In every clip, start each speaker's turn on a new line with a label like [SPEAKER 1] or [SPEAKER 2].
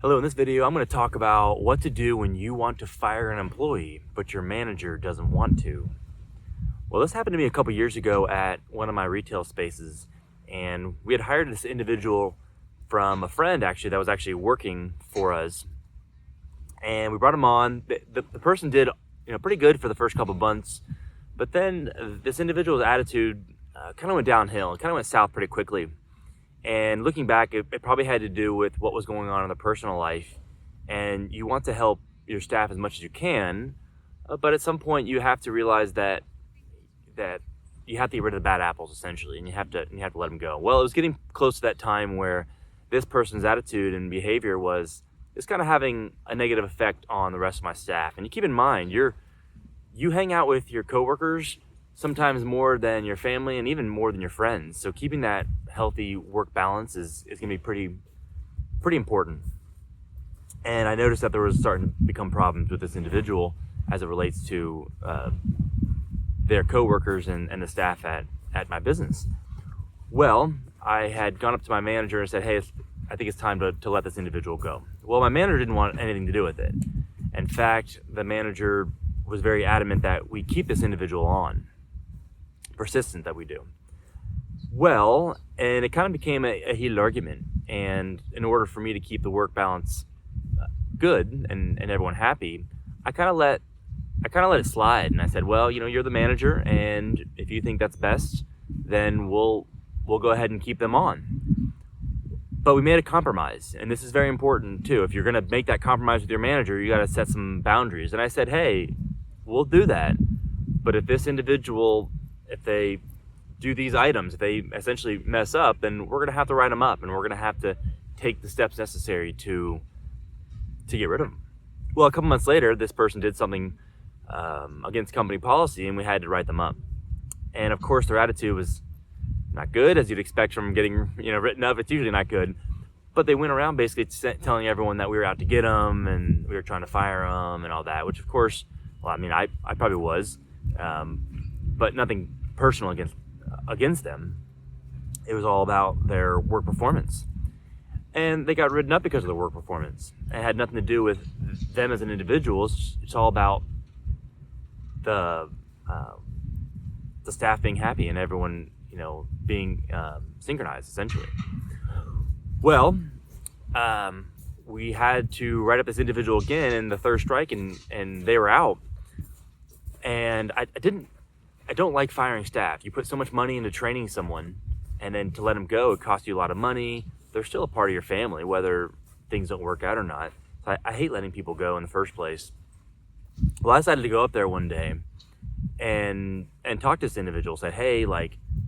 [SPEAKER 1] Hello, in this video, I'm going to talk about what to do when you want to fire an employee, but your manager doesn't want to. Well, this happened to me a couple years ago at one of my retail spaces, and we had hired this individual from a friend actually that was actually working for us, and we brought him on. The person did pretty good for the first couple months, but then this individual's attitude kind of went downhill. It kind of went south pretty quickly. And looking back, it probably had to do with what was going on in their personal life. And you want to help your staff as much as you can, but at some point you have to realize that you have to get rid of the bad apples essentially, and you have to let them go. Well, it was getting close to that time where this person's attitude and behavior was kind of having a negative effect on the rest of my staff. And you keep in mind, you hang out with your coworkers sometimes more than your family and even more than your friends. So keeping that healthy work balance is going to be pretty important. And I noticed that there was starting to become problems with this individual as it relates to their coworkers and the staff at my business. Well, I had gone up to my manager and said, hey, I think it's time to let this individual go. Well, my manager didn't want anything to do with it. In fact, the manager was very adamant that we keep this individual on. Persistent that we do. Well, and it kind of became a heated argument. And in order for me to keep the work balance good and everyone happy, I kind of let it slide. And I said, well, you're the manager, and if you think that's best, then we'll go ahead and keep them on. But we made a compromise, and this is very important too. If you're going to make that compromise with your manager, you got to set some boundaries. And I said, hey, we'll do that, but if this individual, if they do these items, if they essentially mess up, then we're going to have to write them up, and we're going to have to take the steps necessary to get rid of them. Well, a couple months later, this person did something against company policy, and we had to write them up. And of course, their attitude was not good, as you'd expect from getting written up. It's usually not good. But they went around basically telling everyone that we were out to get them and we were trying to fire them and all that, which of course, well, I mean, I probably was, but nothing personal against them. It was all about their work performance, and they got written up because of their work performance. It had nothing to do with them as an individual. It's all about the staff being happy and everyone being synchronized essentially. Well, we had to write up this individual again in the third strike, and they were out. And I don't like firing staff. You put so much money into training someone, and then to let them go, it costs you a lot of money. They're still a part of your family, whether things don't work out or not. So I hate letting people go in the first place. Well, I decided to go up there one day and talk to this individual. Said, hey,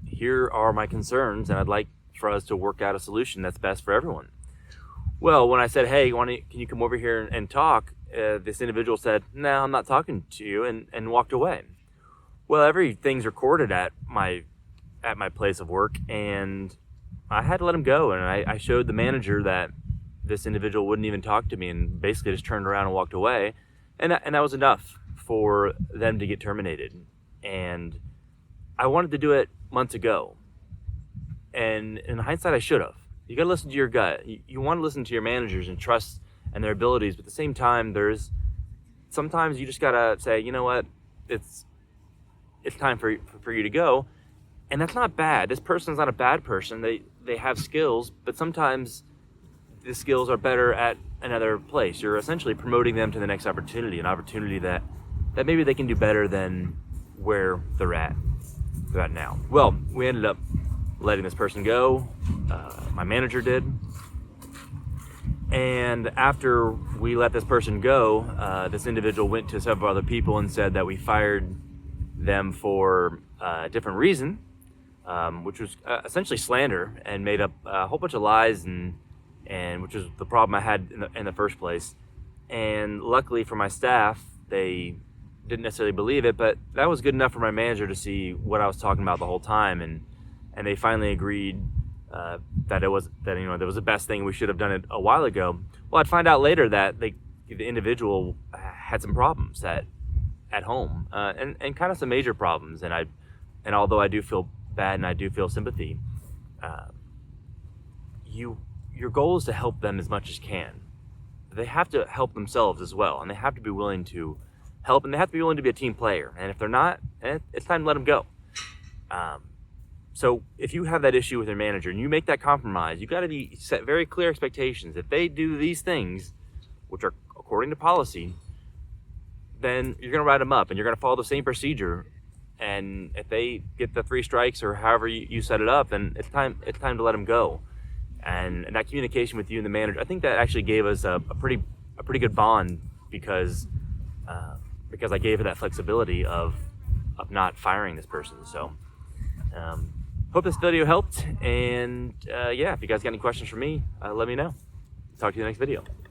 [SPEAKER 1] here are my concerns, and I'd like for us to work out a solution that's best for everyone. Well, when I said, hey, can you come over here and talk? This individual said, no, I'm not talking to you, and walked away. Well, everything's recorded at my place of work, and I had to let him go. And I showed the manager that this individual wouldn't even talk to me, and basically just turned around and walked away. And that was enough for them to get terminated. And I wanted to do it months ago. And in hindsight, I should have. You got to listen to your gut. You want to listen to your managers and trust in their abilities, but at the same time, sometimes you just got to say, you know what, it's time for you to go. And that's not bad. This person's not a bad person. They have skills, but sometimes the skills are better at another place. You're essentially promoting them to the next opportunity, an opportunity that maybe they can do better than where they're at now. Well, we ended up letting this person go. My manager did. And after we let this person go, this individual went to several other people and said that we fired them for a different reason, which was essentially slander, and made up a whole bunch of lies, and which was the problem I had in the first place. And luckily for my staff, they didn't necessarily believe it, but that was good enough for my manager to see what I was talking about the whole time, and they finally agreed that it was the best thing. We should have done it a while ago. Well, I'd find out later that the individual had some problems at home, and kind of some major problems. And although I do feel bad and I do feel sympathy, your goal is to help them as much as you can. they have to help themselves as well, and they have to be willing to help, and they have to be willing to be a team player. And if they're not, it's time to let them go. So if you have that issue with your manager and you make that compromise, you got to set very clear expectations. If they do these things, which are according to policy, then you're going to write them up and you're going to follow the same procedure. And if they get the 3 strikes or however you set it up, then it's time to let them go. And that communication with you and the manager, I think that actually gave us a pretty good bond because I gave her that flexibility of not firing this person. So hope this video helped, and yeah, if you guys got any questions for me, let me know. Talk to you in the next video.